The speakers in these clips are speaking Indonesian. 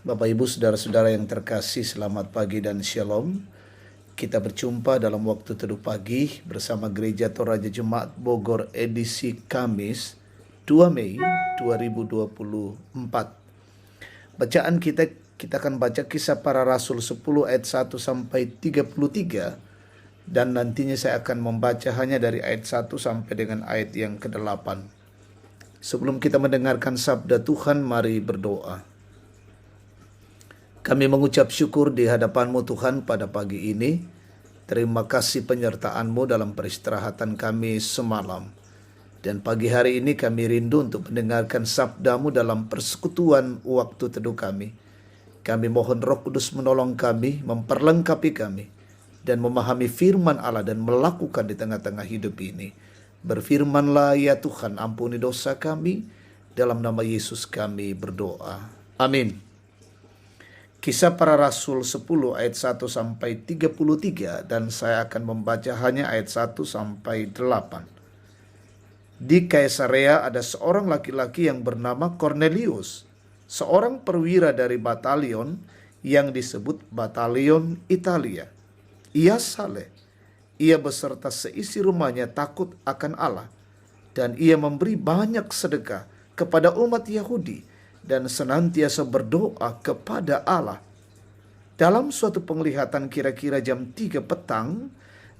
Bapak Ibu Saudara-saudara yang terkasih, selamat pagi dan shalom. Kita berjumpa dalam waktu teduh pagi bersama Gereja Toraja Jemaat Bogor edisi Kamis 2 Mei 2024. Bacaan kita akan baca Kisah Para Rasul 10 ayat 1 sampai 33, dan nantinya saya akan membaca hanya dari ayat 1 sampai dengan ayat yang ke-8. Sebelum kita mendengarkan sabda Tuhan, mari berdoa. Kami mengucap syukur di hadapan-Mu Tuhan pada pagi ini. Terima kasih penyertaan-Mu dalam peristirahatan kami semalam. Dan pagi hari ini kami rindu untuk mendengarkan sabda-Mu dalam persekutuan waktu teduh kami. Kami mohon Roh Kudus menolong kami, memperlengkapi kami, dan memahami firman Allah dan melakukan di tengah-tengah hidup ini. Berfirmanlah ya Tuhan, ampuni dosa kami. Dalam nama Yesus kami berdoa. Amin. Kisah Para Rasul 10 ayat 1 sampai 33, dan saya akan membaca hanya ayat 1 sampai 8. Di Kaisarea ada seorang laki-laki yang bernama Kornelius, seorang perwira dari batalion yang disebut Batalion Italia. Ia saleh, ia beserta seisi rumahnya takut akan Allah, dan ia memberi banyak sedekah kepada umat Yahudi dan senantiasa berdoa kepada Allah. Dalam suatu penglihatan kira-kira jam 3 petang,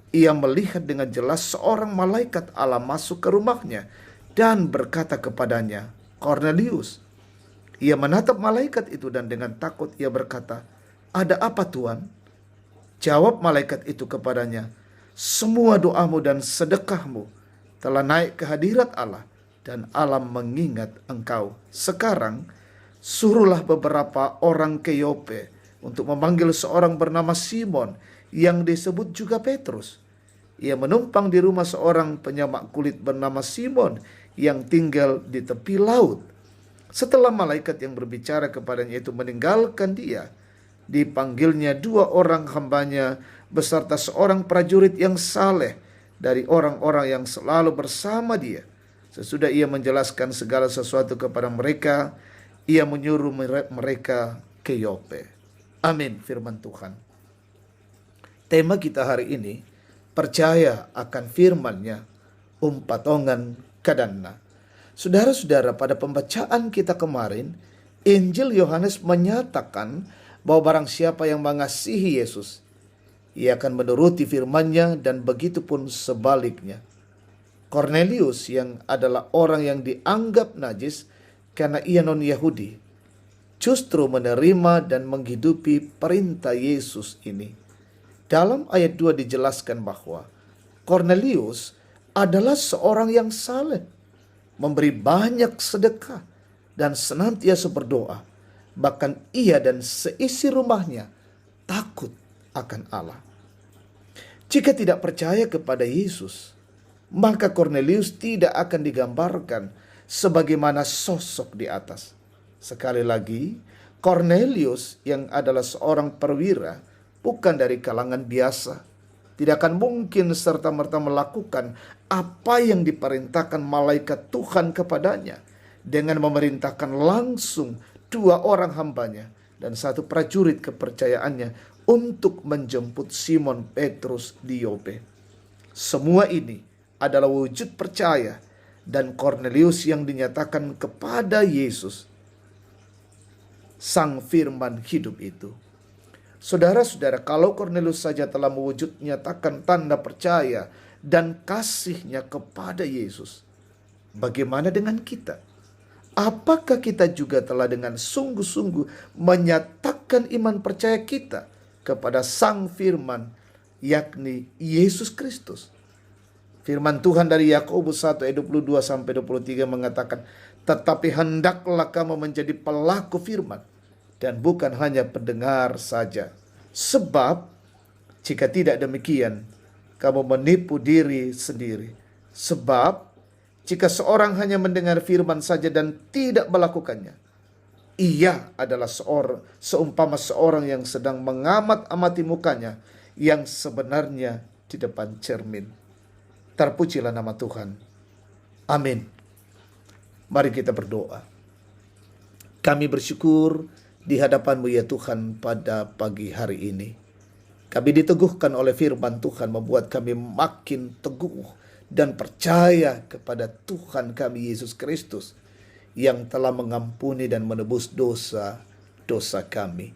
ia melihat dengan jelas seorang malaikat Allah masuk ke rumahnya dan berkata kepadanya, "Kornelius." Ia menatap malaikat itu dan dengan takut ia berkata, "Ada apa Tuhan?" Jawab malaikat itu kepadanya, "Semua doamu dan sedekahmu telah naik ke hadirat Allah, dan Allah mengingat engkau. Sekarang suruhlah beberapa orang ke Yope untuk memanggil seorang bernama Simon yang disebut juga Petrus. Ia menumpang di rumah seorang penyamak kulit bernama Simon yang tinggal di tepi laut." Setelah malaikat yang berbicara kepadanya itu meninggalkan dia, dipanggilnya 2 orang hambanya beserta seorang prajurit yang saleh dari orang-orang yang selalu bersama dia. Sesudah ia menjelaskan segala sesuatu kepada mereka, ia menyuruh mereka ke Yope. Amin, firman Tuhan. Tema kita hari ini, percaya akan firman-Nya, umpatongan kadanna. Saudara-saudara, pada pembacaan kita kemarin, Injil Yohanes menyatakan bahwa barang siapa yang mengasihi Yesus, ia akan menuruti firman-Nya, dan begitu pun sebaliknya. Kornelius yang adalah orang yang dianggap najis karena ia non-Yahudi, justru menerima dan menghidupi perintah Yesus ini. Dalam ayat 2 dijelaskan bahwa Kornelius adalah seorang yang saleh, memberi banyak sedekah, dan senantiasa berdoa. Bahkan ia dan seisi rumahnya takut akan Allah. Jika tidak percaya kepada Yesus, maka Kornelius tidak akan digambarkan sebagaimana sosok di atas. Sekali lagi, Kornelius yang adalah seorang perwira bukan dari kalangan biasa. Tidak akan mungkin serta-merta melakukan apa yang diperintahkan malaikat Tuhan kepadanya dengan memerintahkan langsung 2 orang hambanya dan 1 prajurit kepercayaannya untuk menjemput Simon Petrus di Yope. Semua ini adalah wujud percaya dan Kornelius yang dinyatakan kepada Yesus, Sang Firman hidup itu. Saudara-saudara, kalau Kornelius saja telah mewujud nyatakan tanda percaya dan kasihnya kepada Yesus, bagaimana dengan kita? Apakah kita juga telah dengan sungguh-sungguh menyatakan iman percaya kita kepada Sang Firman, yakni Yesus Kristus? Firman Tuhan dari Yakobus 1 ayat 22 sampai 23 mengatakan, "Tetapi hendaklah kamu menjadi pelaku firman dan bukan hanya pendengar saja. Sebab jika tidak demikian, kamu menipu diri sendiri. Sebab jika seorang hanya mendengar firman saja dan tidak melakukannya, ia adalah seumpama seorang yang sedang mengamat-amati mukanya yang sebenarnya di depan cermin." Terpujilah nama Tuhan. Amin. Mari kita berdoa. Kami bersyukur di hadapan-Mu ya Tuhan pada pagi hari ini. Kami diteguhkan oleh firman Tuhan, membuat kami makin teguh dan percaya kepada Tuhan kami Yesus Kristus yang telah mengampuni dan menebus dosa-dosa kami.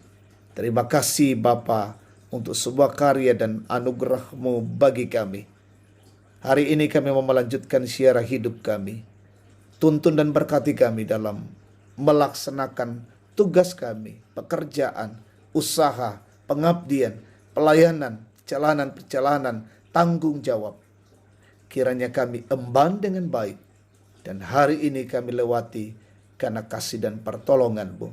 Terima kasih Bapa untuk sebuah karya dan anugerah-Mu bagi kami. Hari ini kami mau melanjutkan siara hidup kami. Tuntun dan berkati kami dalam melaksanakan tugas kami, pekerjaan, usaha, pengabdian, pelayanan, perjalanan, tanggung jawab. Kiranya kami emban dengan baik, dan hari ini kami lewati karena kasih dan pertolongan-Mu.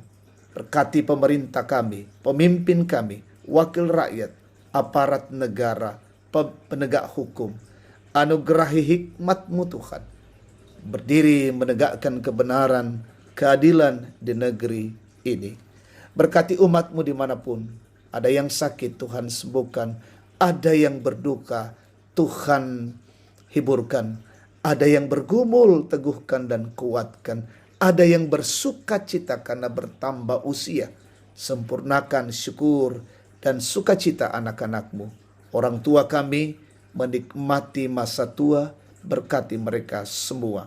Berkati pemerintah kami, pemimpin kami, wakil rakyat, aparat negara, penegak hukum. Anugerahi hikmat-Mu Tuhan, berdiri menegakkan kebenaran, keadilan di negeri ini. Berkati umat-Mu dimanapun, ada yang sakit Tuhan sembuhkan, ada yang berduka Tuhan hiburkan, ada yang bergumul teguhkan dan kuatkan, ada yang bersuka cita karena bertambah usia, sempurnakan syukur dan sukacita anak-anak-Mu. Orang tua kami menikmati masa tua, berkati mereka semua.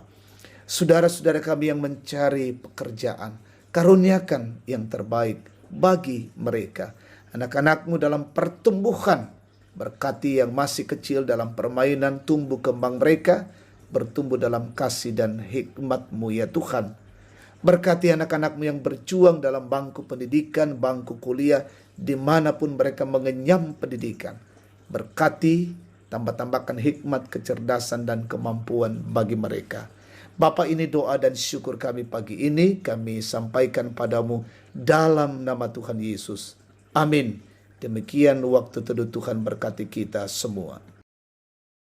Saudara-saudara kami yang mencari pekerjaan, karuniakan yang terbaik bagi mereka. Anak-anak-Mu dalam pertumbuhan, berkati yang masih kecil dalam permainan, tumbuh kembang mereka, bertumbuh dalam kasih dan hikmat-Mu ya Tuhan. Berkati anak-anak-Mu yang berjuang dalam bangku pendidikan, bangku kuliah, dimanapun mereka mengenyam pendidikan. Berkati, tambah-tambahkan hikmat, kecerdasan, dan kemampuan bagi mereka. Bapa, ini doa dan syukur kami pagi ini, kami sampaikan padamu dalam nama Tuhan Yesus. Amin. Demikian waktu teduh Tuhan berkati kita semua.